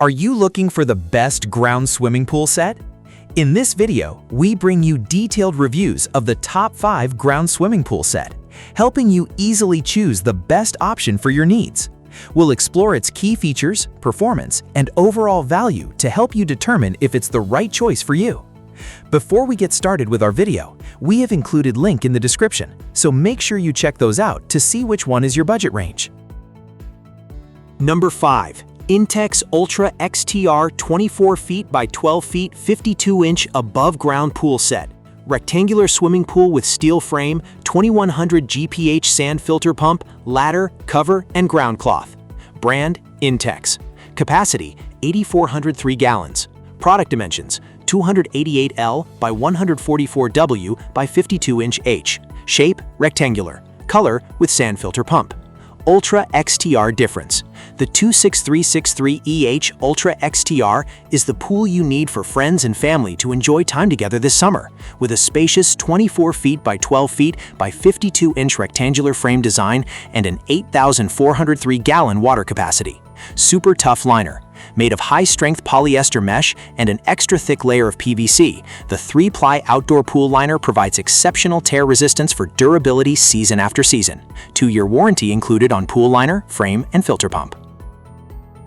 Are you looking for the best ground swimming pool set? In this video, we bring you detailed reviews of the top 5 ground swimming pool set, helping you easily choose the best option for your needs. We'll explore its key features, performance, and overall value to help you determine if it's the right choice for you. Before we get started with our video, we have included a link in the description, so make sure you check those out to see which one is your budget range. Number 5. INTEX Ultra XTR 24 feet by 12 feet 52-inch above-ground pool set. Rectangular swimming pool with steel frame, 2100 GPH sand filter pump, ladder, cover, and ground cloth. Brand, INTEX. Capacity, 8,403 gallons. Product dimensions, 288L by 144W by 52-inch H. Shape, rectangular. Color, with sand filter pump. Ultra XTR difference. The 26363EH Ultra XTR is the pool you need for friends and family to enjoy time together this summer, with a spacious 24 feet by 12 feet by 52-inch rectangular frame design and an 8,403-gallon water capacity. Super tough liner. Made of high-strength polyester mesh and an extra-thick layer of PVC, the 3-ply outdoor pool liner provides exceptional tear resistance for durability season after season. 2-year warranty included on pool liner, frame, and filter pump.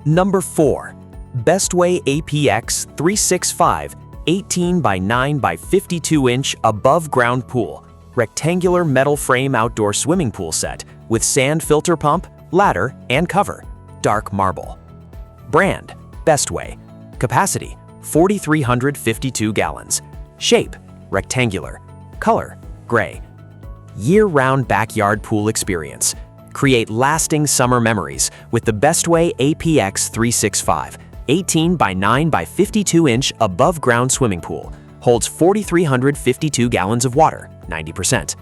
Number 4. Bestway APX 365 18 by 9 by 52-inch above-ground pool. Rectangular metal frame outdoor swimming pool set with sand filter pump, ladder, and cover. Dark marble. Brand, Bestway. Capacity, 4,352 gallons. Shape, rectangular. Color, gray. Year-round backyard pool experience. Create lasting summer memories with the Bestway APX 365 18 by 9 by 52-inch above-ground swimming pool. Holds 4,352 gallons of water, 90%.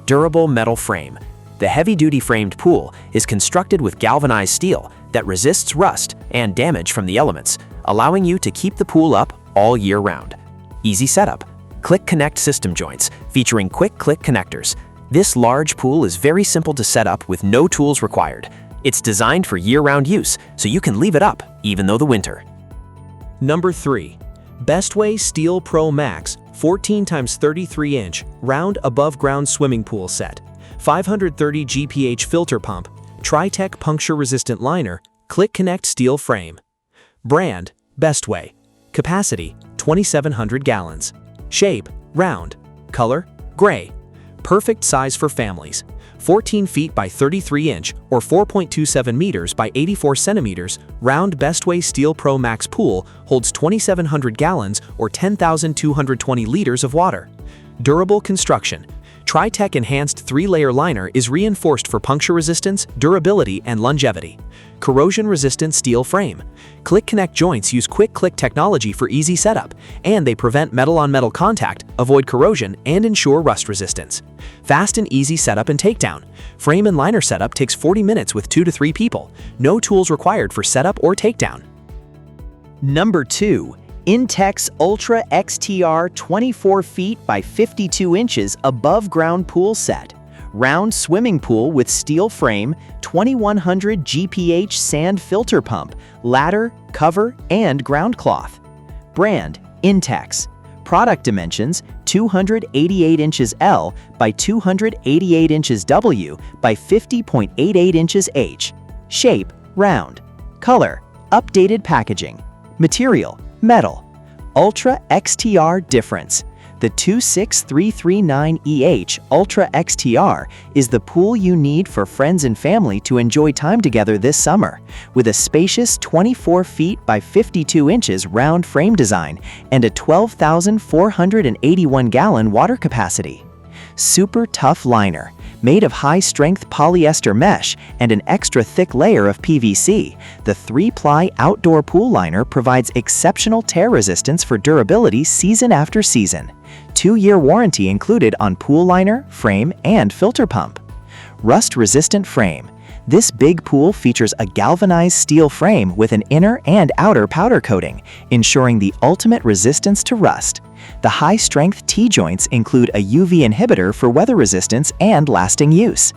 Durable metal frame. The heavy-duty framed pool is constructed with galvanized steel that resists rust and damage from the elements, allowing you to keep the pool up all year round. Easy setup. Click Connect system joints featuring quick click connectors. This large pool is very simple to set up with no tools required. It's designed for year-round use, so you can leave it up even though the winter. Number 3. Bestway Steel Pro Max 14 x 33-inch round above-ground swimming pool set. 530 GPH filter pump, Tri-Tech puncture-resistant liner, click connect steel frame. Brand, Bestway. Capacity, 2,700 gallons. Shape, round. Color, gray. Perfect size for families. 14 feet by 33-inch or 4.27 meters by 84 centimeters, round Bestway Steel Pro Max pool holds 2,700 gallons or 10,220 liters of water. Durable construction. Tri-Tech enhanced 3-layer liner is reinforced for puncture resistance, durability, and longevity. Corrosion-resistant steel frame. Click Connect joints use quick click technology for easy setup, and they prevent metal-on-metal contact, avoid corrosion, and ensure rust resistance. Fast and easy setup and takedown. Frame and liner setup takes 40 minutes with 2 to 3 people. No tools required for setup or takedown. Number 2. INTEX Ultra XTR 24 feet by 52 inches above-ground pool set. Round swimming pool with steel frame, 2100 GPH sand filter pump, ladder, cover, and ground cloth. Brand, INTEX. Product dimensions, 288 inches L by 288 inches W by 50.88 inches H. Shape, round. Color, updated packaging. Material, metal. Ultra XTR difference. The 26339EH Ultra XTR is the pool you need for friends and family to enjoy time together this summer, with a spacious 24 feet by 52 inches round frame design and a 12,481-gallon water capacity. Super tough liner. Made of high-strength polyester mesh and an extra-thick layer of PVC, the 3-ply outdoor pool liner provides exceptional tear resistance for durability season after season. 2-year warranty included on pool liner, frame, and filter pump. Rust-resistant frame. This big pool features a galvanized steel frame with an inner and outer powder coating, ensuring the ultimate resistance to rust. The high-strength T-joints include a UV inhibitor for weather resistance and lasting use.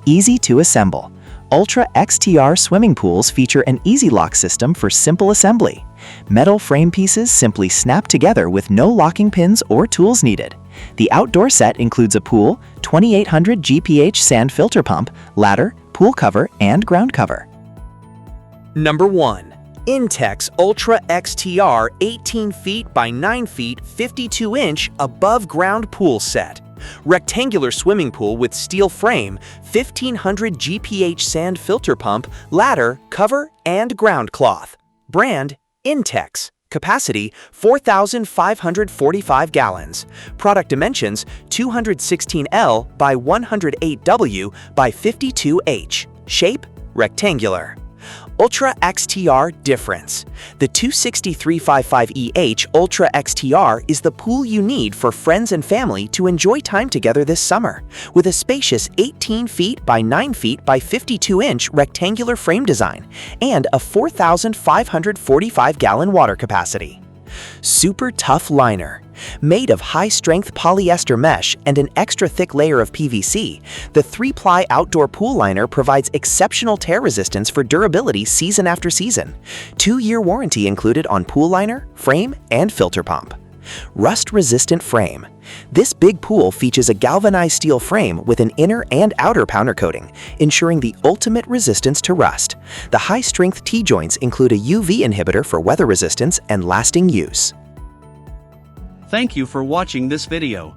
Easy to assemble. Ultra XTR swimming pools feature an easy lock system for simple assembly. Metal frame pieces simply snap together with no locking pins or tools needed. The outdoor set includes a pool, 2800 GPH sand filter pump, ladder, pool cover, and ground cover. Number 1. INTEX Ultra XTR 18 feet by 9 feet 52-inch above ground pool set. Rectangular swimming pool with steel frame, 1500 GPH sand filter pump, ladder, cover, and ground cloth. Brand, INTEX. Capacity, 4,545 gallons. Product dimensions, 216L by 108W by 52H. Shape, rectangular. Ultra XTR difference. The 26355EH Ultra XTR is the pool you need for friends and family to enjoy time together this summer, with a spacious 18 feet by 9 feet by 52-inch rectangular frame design and a 4,545-gallon water capacity. Super tough liner. Made of high-strength polyester mesh and an extra-thick layer of PVC, the 3-ply outdoor pool liner provides exceptional tear resistance for durability season after season. 2-year warranty included on pool liner, frame, and filter pump. Rust-resistant frame. This big pool features a galvanized steel frame with an inner and outer powder coating, ensuring the ultimate resistance to rust. The high-strength T-joints include a UV inhibitor for weather resistance and lasting use. Thank you for watching this video.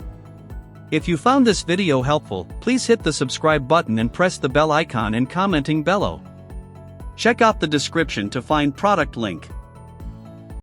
If you found this video helpful, please hit the subscribe button and press the bell icon and commenting below. Check out the description to find product link.